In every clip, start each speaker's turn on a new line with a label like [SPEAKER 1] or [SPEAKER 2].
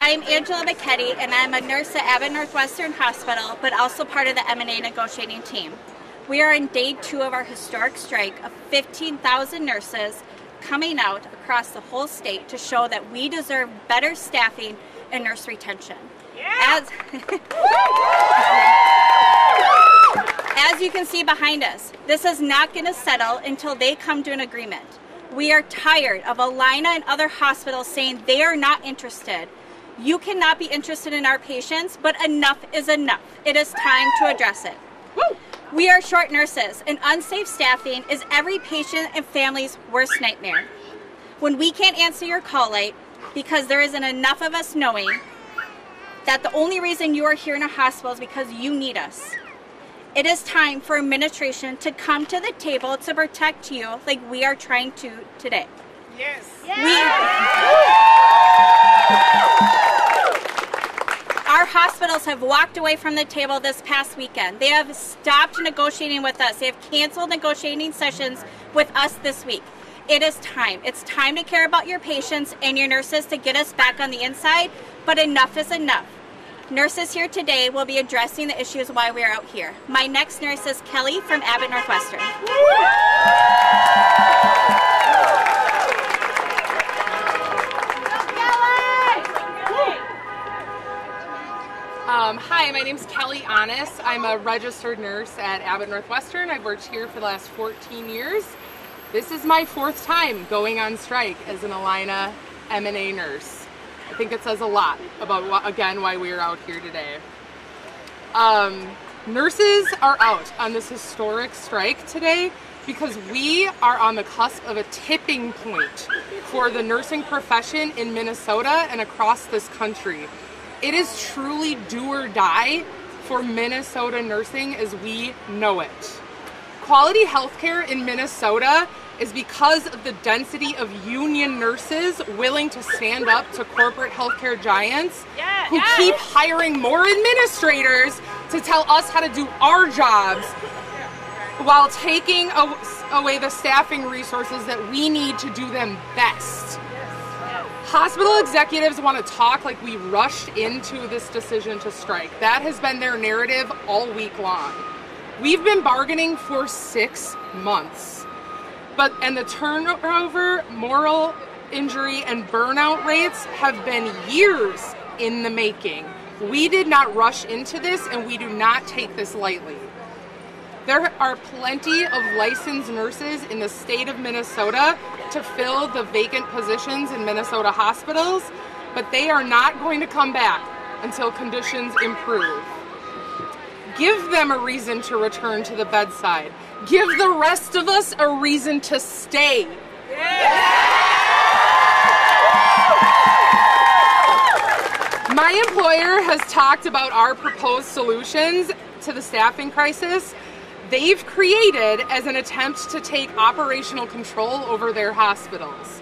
[SPEAKER 1] I'm Angela McKetty, and I'm a nurse at Abbott Northwestern Hospital, but also part of the M&A negotiating team. We are in day 2 of our historic strike of 15,000 nurses coming out across the whole state to show that we deserve better staffing and nurse retention. Yeah. As you can see behind us, this is not going to settle until they come to an agreement. We are tired of Allina and other hospitals saying they are not interested. You cannot be interested in our patients, but enough is enough. It is time to address it. Woo! We are short nurses, and unsafe staffing is every patient and family's worst nightmare. When we can't answer your call light because there isn't enough of us knowing that the only reason you are here in a hospital is because you need us. It is time for administration to come to the table to protect you like we are trying to today.
[SPEAKER 2] Yes.
[SPEAKER 1] Our hospitals have walked away from the table this past weekend. They have stopped negotiating with us. They have canceled negotiating sessions with us this week. It is time. It's time to care about your patients and your nurses to get us back on the inside, but enough is enough. Nurses here today will be addressing the issues why we are out here. My next nurse is Kelly from Abbott Northwestern.
[SPEAKER 2] Hi, my name's Kelly Honest. I'm a registered nurse at Abbott Northwestern. I've worked here for the last 14 years. This is my 4th time going on strike as an Allina M&A nurse. I think it says a lot about, again, why we are out here today. Nurses are out on this historic strike today because we are on the cusp of a tipping point for the nursing profession in Minnesota and across this country. It is truly do or die for Minnesota nursing as we know it. Quality healthcare in Minnesota is because of the density of union nurses willing to stand up to corporate healthcare giants who keep hiring more administrators to tell us how to do our jobs while taking away the staffing resources that we need to do them best. Hospital executives want to talk like we rushed into this decision to strike. That has been their narrative all week long. We've been bargaining for 6 months. And the turnover, moral injury, and burnout rates have been years in the making. We did not rush into this, and we do not take this lightly. There are plenty of licensed nurses in the state of Minnesota to fill the vacant positions in Minnesota hospitals, but they are not going to come back until conditions improve. Give them a reason to return to the bedside. Give the rest of us a reason to stay. My employer has talked about our proposed solutions to the staffing crisis they've created as an attempt to take operational control over their hospitals.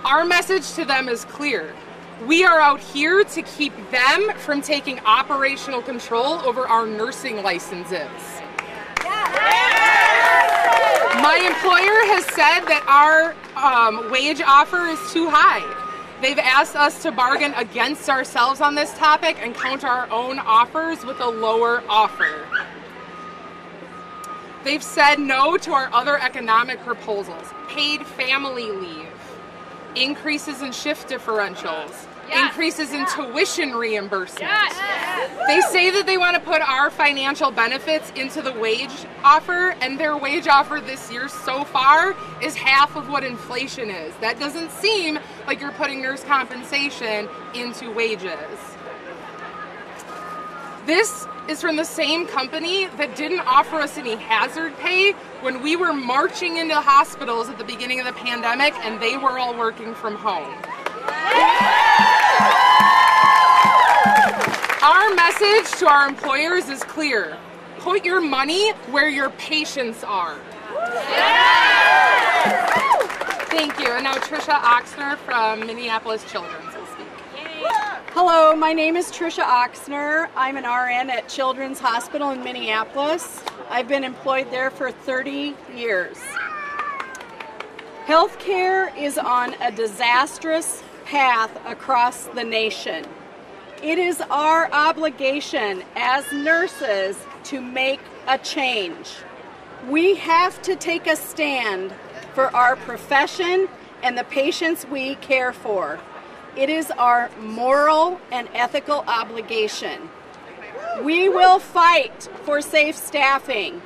[SPEAKER 2] Our message to them is clear. We are out here to keep them from taking operational control over our nursing licenses. My employer has said that our wage offer is too high. They've asked us to bargain against ourselves on this topic and counter our own offers with a lower offer. They've said no to our other economic proposals, paid family leave, increases in shift differentials, increases in tuition reimbursement. They say that they want to put our financial benefits into the wage offer, and their wage offer this year so far is half of what inflation is. That doesn't seem like you're putting nurse compensation into wages. This is from the same company that didn't offer us any hazard pay when we were marching into hospitals at the beginning of the pandemic and they were all working from home. Our message to our employers is clear. Put your money where your patients are. Thank you. And now Trisha Oxner from Minneapolis Children's will speak.
[SPEAKER 3] Hello, my name is Trisha Oxner. I'm an RN at Children's Hospital in Minneapolis. I've been employed there for 30 years. Healthcare is on a disastrous path across the nation. It is our obligation as nurses to make a change. We have to take a stand for our profession and the patients we care for. It is our moral and ethical obligation. We will fight for safe staffing.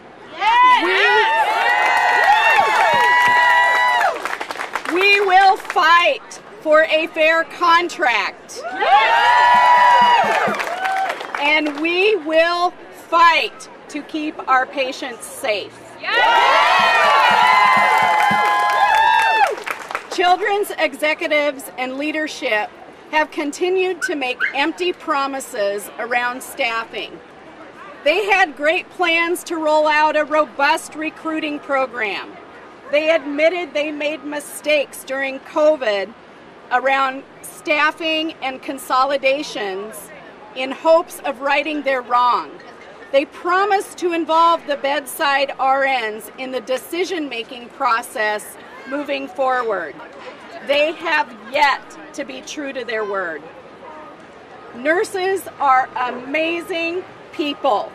[SPEAKER 3] We will fight for a fair contract. And we will fight to keep our patients safe. Children's executives and leadership have continued to make empty promises around staffing. They had great plans to roll out a robust recruiting program. They admitted they made mistakes during COVID around staffing and consolidations in hopes of righting their wrong. They promised to involve the bedside RNs in the decision-making process moving forward. They have yet to be true to their word. Nurses are amazing people.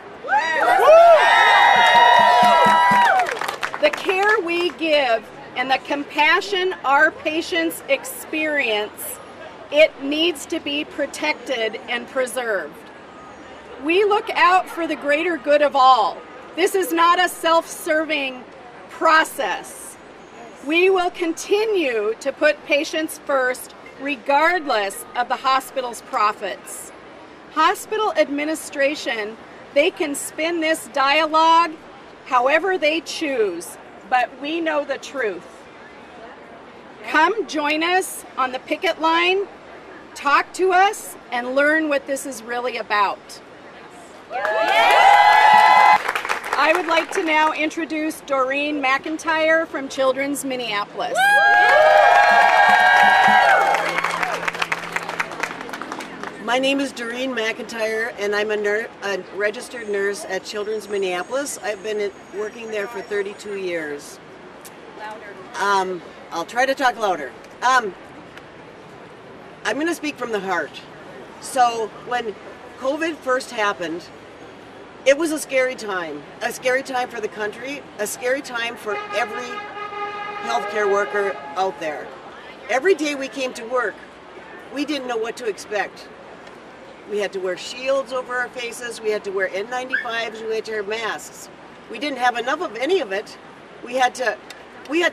[SPEAKER 3] The care we give and the compassion our patients experience, it needs to be protected and preserved. We look out for the greater good of all. This is not a self-serving process. We will continue to put patients first regardless of the hospital's profits. Hospital administration, they can spin this dialogue however they choose, but we know the truth. Come join us on the picket line, talk to us, and learn what this is really about. I would like to now introduce Doreen Mcintyre from Children's Minneapolis.
[SPEAKER 4] My name is Doreen Mcintyre, and I'm a registered nurse at Children's Minneapolis. I've been working there for 32 years. I'll try to talk louder. I'm going to speak from the heart. So when COVID first happened, it was a scary time for the country, a scary time for every healthcare worker out there. Every day we came to work, we didn't know what to expect. We had to wear shields over our faces, we had to wear N95s, we had to wear masks. We didn't have enough of any of it. We had to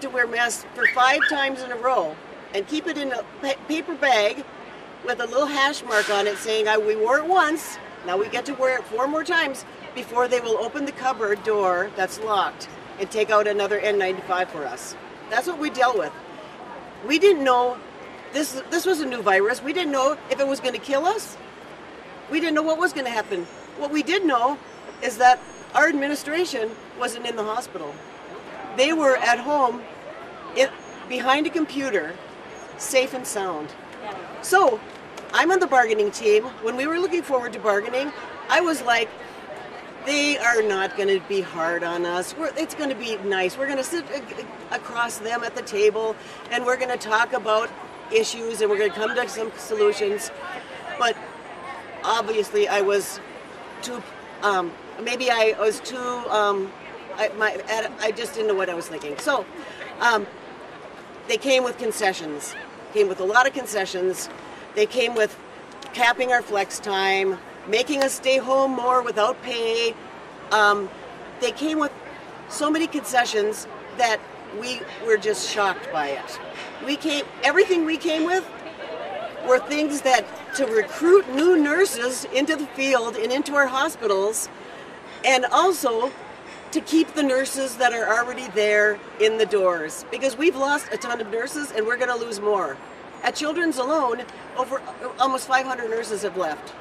[SPEAKER 4] wear masks for 5 times in a row and keep it in a paper bag with a little hash mark on it saying, we wore it once, now we get to wear it 4 more times before they will open the cupboard door that's locked and take out another N95 for us. That's what we dealt with. We didn't know, this was a new virus. We didn't know if it was going to kill us. We didn't know what was going to happen. What we did know is that our administration wasn't in the hospital. They were at home behind a computer, safe and sound. So I'm on the bargaining team. When we were looking forward to bargaining, I was like, they are not going to be hard on us. It's going to be nice. We're going to sit across them at the table and we're going to talk about issues and we're going to come to some solutions. But obviously I was too, I just didn't know what I was thinking. So they came with concessions, came with a lot of concessions. They came with capping our flex time, making us stay home more without pay. They came with so many concessions that we were just shocked by it. Everything we came with were things that to recruit new nurses into the field and into our hospitals, and also to keep the nurses that are already there in the doors, because we've lost a ton of nurses and we're going to lose more. At Children's alone, over almost 500 nurses have left.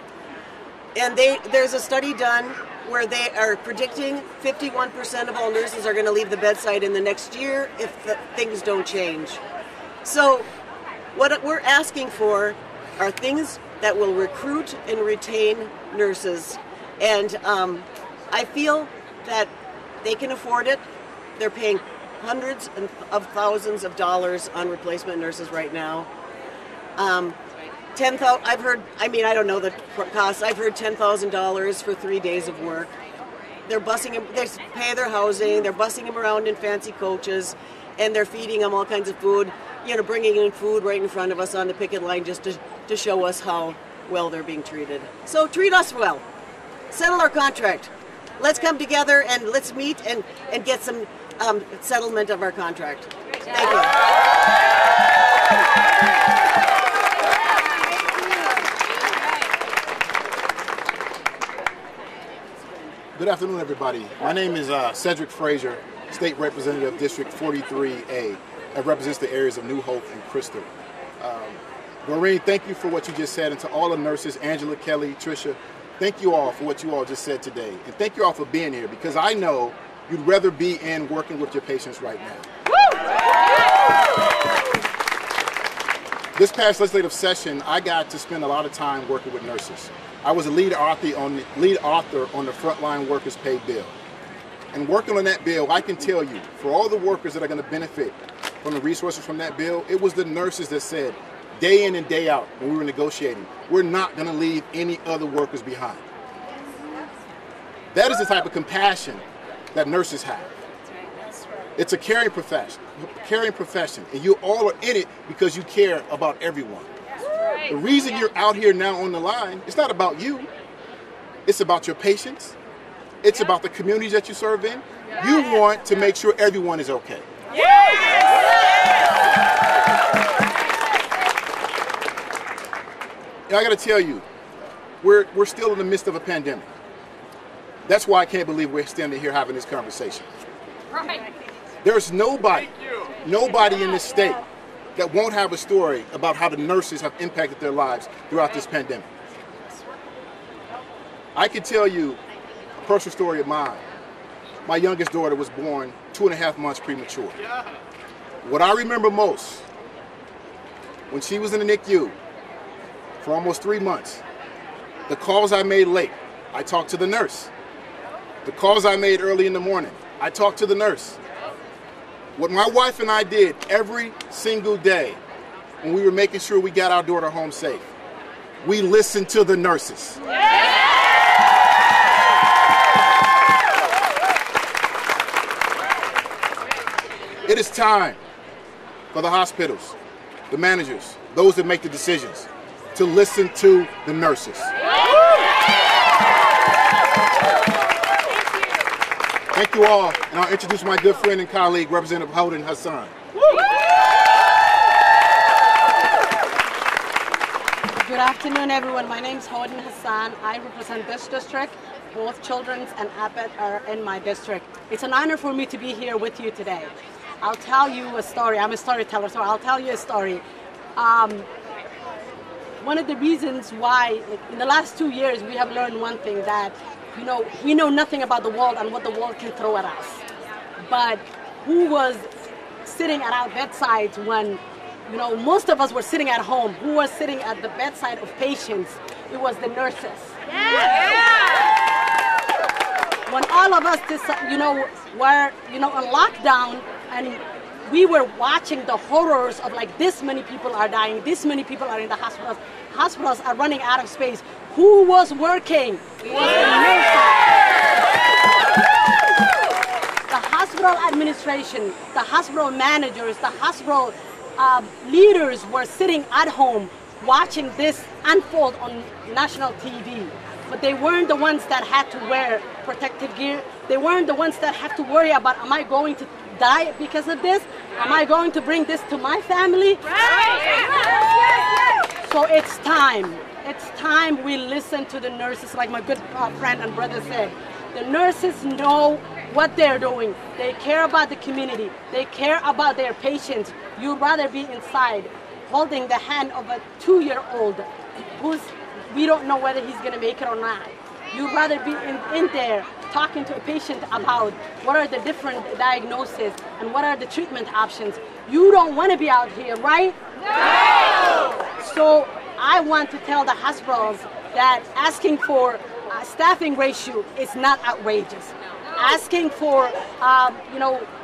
[SPEAKER 4] And there's a study done where they are predicting 51% of all nurses are going to leave the bedside in the next year if things don't change. So what we're asking for are things that will recruit and retain nurses. And I feel that they can afford it. They're paying hundreds of thousands of dollars on replacement nurses right now. $10,000. I've heard. I mean, I don't know the cost. I've heard $10,000 for 3 days of work. They're busing them. They pay their housing. They're busing them around in fancy coaches, and they're feeding them all kinds of food. You know, bringing in food right in front of us on the picket line just to show us how well they're being treated. So treat us well. Settle our contract. Let's come together and let's meet and get some settlement of our contract. Thank you.
[SPEAKER 5] Good afternoon, everybody. My name is Cedric Frazier, State Representative District 43A. That represents the areas of New Hope and Crystal. Doreen, thank you for what you just said, and to all the nurses, Angela, Kelly, Trisha, thank you all for what you all just said today. And thank you all for being here, because I know you'd rather be in working with your patients right now. This past legislative session, I got to spend a lot of time working with nurses. I was a lead author on the Frontline Workers Pay Bill. And working on that bill, I can tell you, for all the workers that are going to benefit from the resources from that bill, it was the nurses that said, day in and day out, when we were negotiating, we're not going to leave any other workers behind. That is the type of compassion that nurses have. It's a caring profession, and you all are in it because you care about everyone. The reason you're out here now on the line, it's not about you. It's about your patients. It's about the communities that you serve in. You want to make sure everyone is okay. And I got to tell you, we're still in the midst of a pandemic. That's why I can't believe we're standing here having this conversation. There's nobody in this state that won't have a story about how the nurses have impacted their lives throughout this pandemic. I can tell you a personal story of mine. My youngest daughter was born 2.5 months premature. What I remember most, when she was in the NICU for almost 3 months, the calls I made late, I talked to the nurse. The calls I made early in the morning, I talked to the nurse. What my wife and I did every single day when we were making sure we got our daughter home safe, we listened to the nurses. It is time for the hospitals, the managers, those that make the decisions, to listen to the nurses. Thank you all, and I'll introduce my good friend and colleague, Representative Holden Hassan.
[SPEAKER 6] Good afternoon, everyone. My name is Holden Hassan. I represent this district. Both Children's and Abbott are in my district. It's an honor for me to be here with you today. I'll tell you a story. I'm a storyteller, so I'll tell you a story. One of the reasons why, in the last 2 years, we have learned one thing, that we know nothing about the world and what the world can throw at us. But who was sitting at our bedsides when, most of us were sitting at home? Who was sitting at the bedside of patients? It was the nurses. When all of us, were, on lockdown, and we were watching the horrors of this many people are dying, this many people are in the hospitals, hospitals are running out of space. Who was working? It was the nurses. The hospital administration, the hospital managers, the hospital leaders were sitting at home watching this unfold on national TV. But they weren't the ones that had to wear protective gear. They weren't the ones that had to worry about, am I going to die because of this? Am I going to bring this to my family? So it's time. It's time we listen to the nurses, like my good friend and brother said. The nurses know what they're doing. They care about the community. They care about their patients. You'd rather be inside holding the hand of a 2-year-old we don't know whether he's going to make it or not. You'd rather be in there talking to a patient about what are the different diagnoses and what are the treatment options. You don't want to be out here, right? No! So I want to tell the hospitals that asking for a staffing ratio is not outrageous. asking for,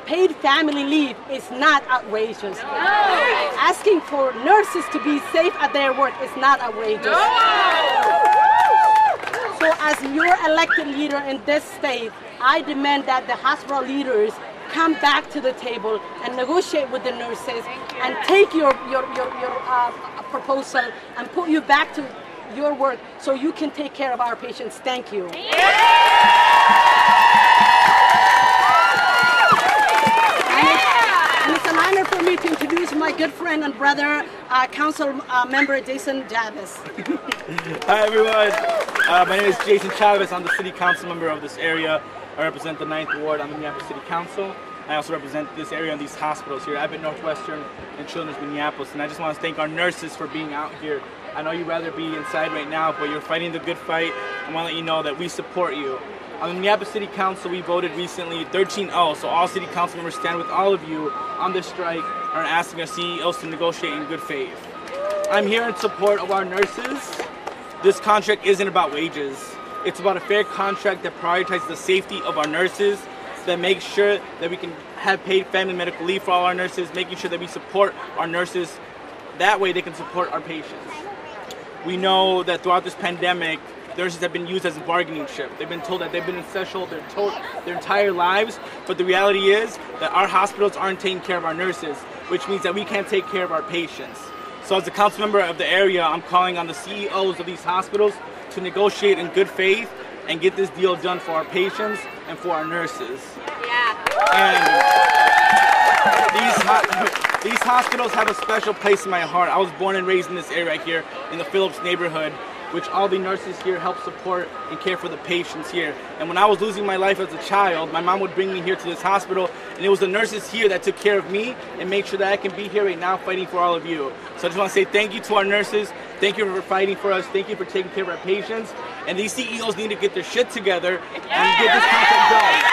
[SPEAKER 6] paid family leave is not outrageous. Asking for nurses to be safe at their work is not outrageous. So as your elected leader in this state, I demand that the hospital leaders come back to the table and negotiate with the nurses and take your proposal and put you back to your work so you can take care of our patients. Thank you. And it's an honor for me to introduce my good friend and brother, Council Member Jason Chavez.
[SPEAKER 7] Hi everyone, my name is Jason Chavez. I'm the City Council member of this area. I represent the 9th Ward on the Minneapolis City Council. I also represent this area and these hospitals here, Abbott Northwestern and Children's Minneapolis. And I just want to thank our nurses for being out here. I know you'd rather be inside right now, but you're fighting the good fight. I want to let you know that we support you. On the Minneapolis City Council, we voted recently 13-0, so all City Council members stand with all of you on this strike and are asking our CEOs to negotiate in good faith. I'm here in support of our nurses. This contract isn't about wages. It's about a fair contract that prioritizes the safety of our nurses, that makes sure that we can have paid family medical leave for all our nurses, making sure that we support our nurses. That way they can support our patients. We know that throughout this pandemic, nurses have been used as a bargaining chip. They've been told that they've been essential their entire lives, but the reality is that our hospitals aren't taking care of our nurses, which means that we can't take care of our patients. So as a council member of the area, I'm calling on the CEOs of these hospitals to negotiate in good faith and get this deal done for our patients and for our nurses. And these hospitals have a special place in my heart. I was born and raised in this area right here in the Phillips neighborhood, which all the nurses here help support and care for the patients here. And when I was losing my life as a child, my mom would bring me here to this hospital, and it was the nurses here that took care of me and made sure that I can be here right now fighting for all of you. So I just want to say thank you to our nurses. Thank you for fighting for us. Thank you for taking care of our patients. And these CEOs need to get their shit together and get this contract done.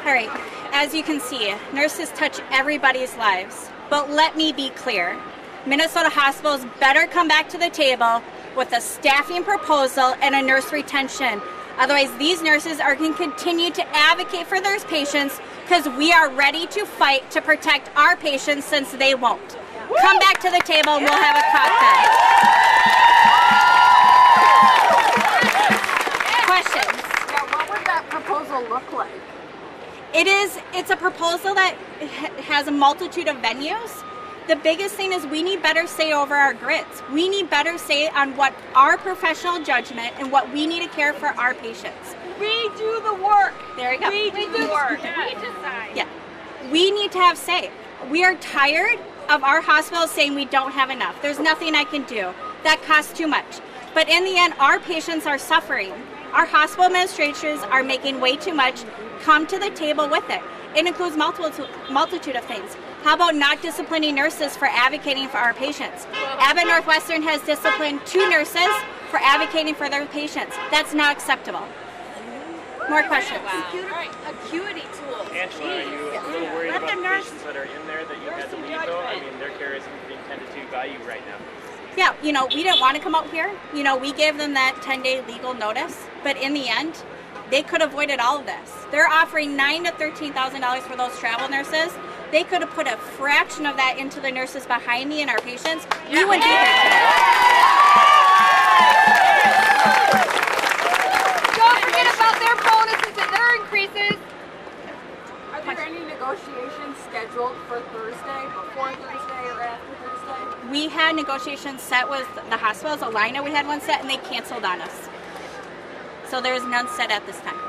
[SPEAKER 1] All right, as you can see, nurses touch everybody's lives. But let me be clear, Minnesota hospitals better come back to the table with a staffing proposal and a nurse retention. Otherwise, these nurses are going to continue to advocate for their patients because we are ready to fight to protect our patients since they won't. Come back to the table and we'll have a cocktail. Questions?
[SPEAKER 3] Yeah, what would that proposal look like?
[SPEAKER 1] It's a proposal that has a multitude of venues. The biggest thing is we need better say over our grids. We need better say on what our professional judgment and what we need to care for our patients.
[SPEAKER 8] We do the work.
[SPEAKER 1] There you go.
[SPEAKER 8] We do the work. We decide.
[SPEAKER 1] Yeah. We need to have say. We are tired of our hospitals saying we don't have enough. There's nothing I can do. That costs too much. But in the end, our patients are suffering. Our hospital administrators are making way too much. Come to the table with it. It includes multitude of things. How about not disciplining nurses for advocating for our patients? Abbott Northwestern has disciplined 2 nurses for advocating for their patients. That's not acceptable. More questions?
[SPEAKER 8] Acuity tools.
[SPEAKER 9] Angela, are you a little worried about the patients that are in there that you had to leave though? I mean, their care isn't being tended to by you right now.
[SPEAKER 1] Yeah, we didn't want to come out here. We gave them that 10-day legal notice, but in the end, they could have avoided all of this. They're offering $9,000 to $13,000 for those travel nurses. They could have put a fraction of that into the nurses behind me and our patients. We wouldn't be here today.
[SPEAKER 8] Don't forget about their bonuses and their increases.
[SPEAKER 3] Are there any negotiations scheduled for Thursday, before Thursday or after Thursday?
[SPEAKER 1] We had negotiations set with the hospitals. Alina, we had one set, and they canceled on us. So there's none set at this time.
[SPEAKER 10] Is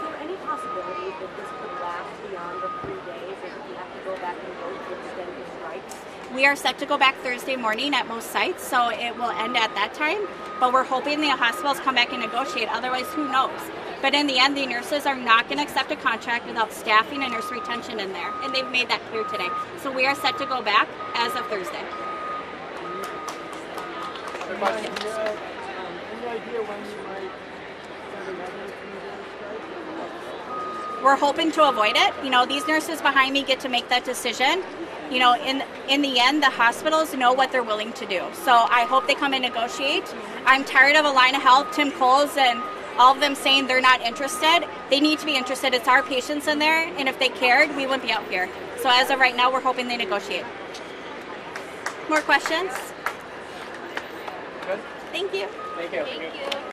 [SPEAKER 10] there any possibility that this could last beyond the 3 days, or if you have to go back and vote to extend the strikes?
[SPEAKER 1] We are set to go back Thursday morning at most sites, so it will end at that time. But we're hoping the hospitals come back and negotiate. Otherwise, who knows? But in the end, the nurses are not going to accept a contract without staffing and nurse retention in there. And they've made that clear today. So we are set to go back as of Thursday.
[SPEAKER 11] Any idea when you might send a letter to the strike?
[SPEAKER 1] we're hoping to avoid it. You know, these nurses behind me get to make that decision. You know, in the end, the hospitals know what they're willing to do. So I hope they come and negotiate. I'm tired of Allina Health, Tim Coles, and all of them saying they're not interested. They need to be interested. It's our patients in there, and if they cared, we wouldn't be out here. So as of right now, we're hoping they negotiate. More questions?
[SPEAKER 9] Good.
[SPEAKER 1] Thank you.
[SPEAKER 9] Thank you.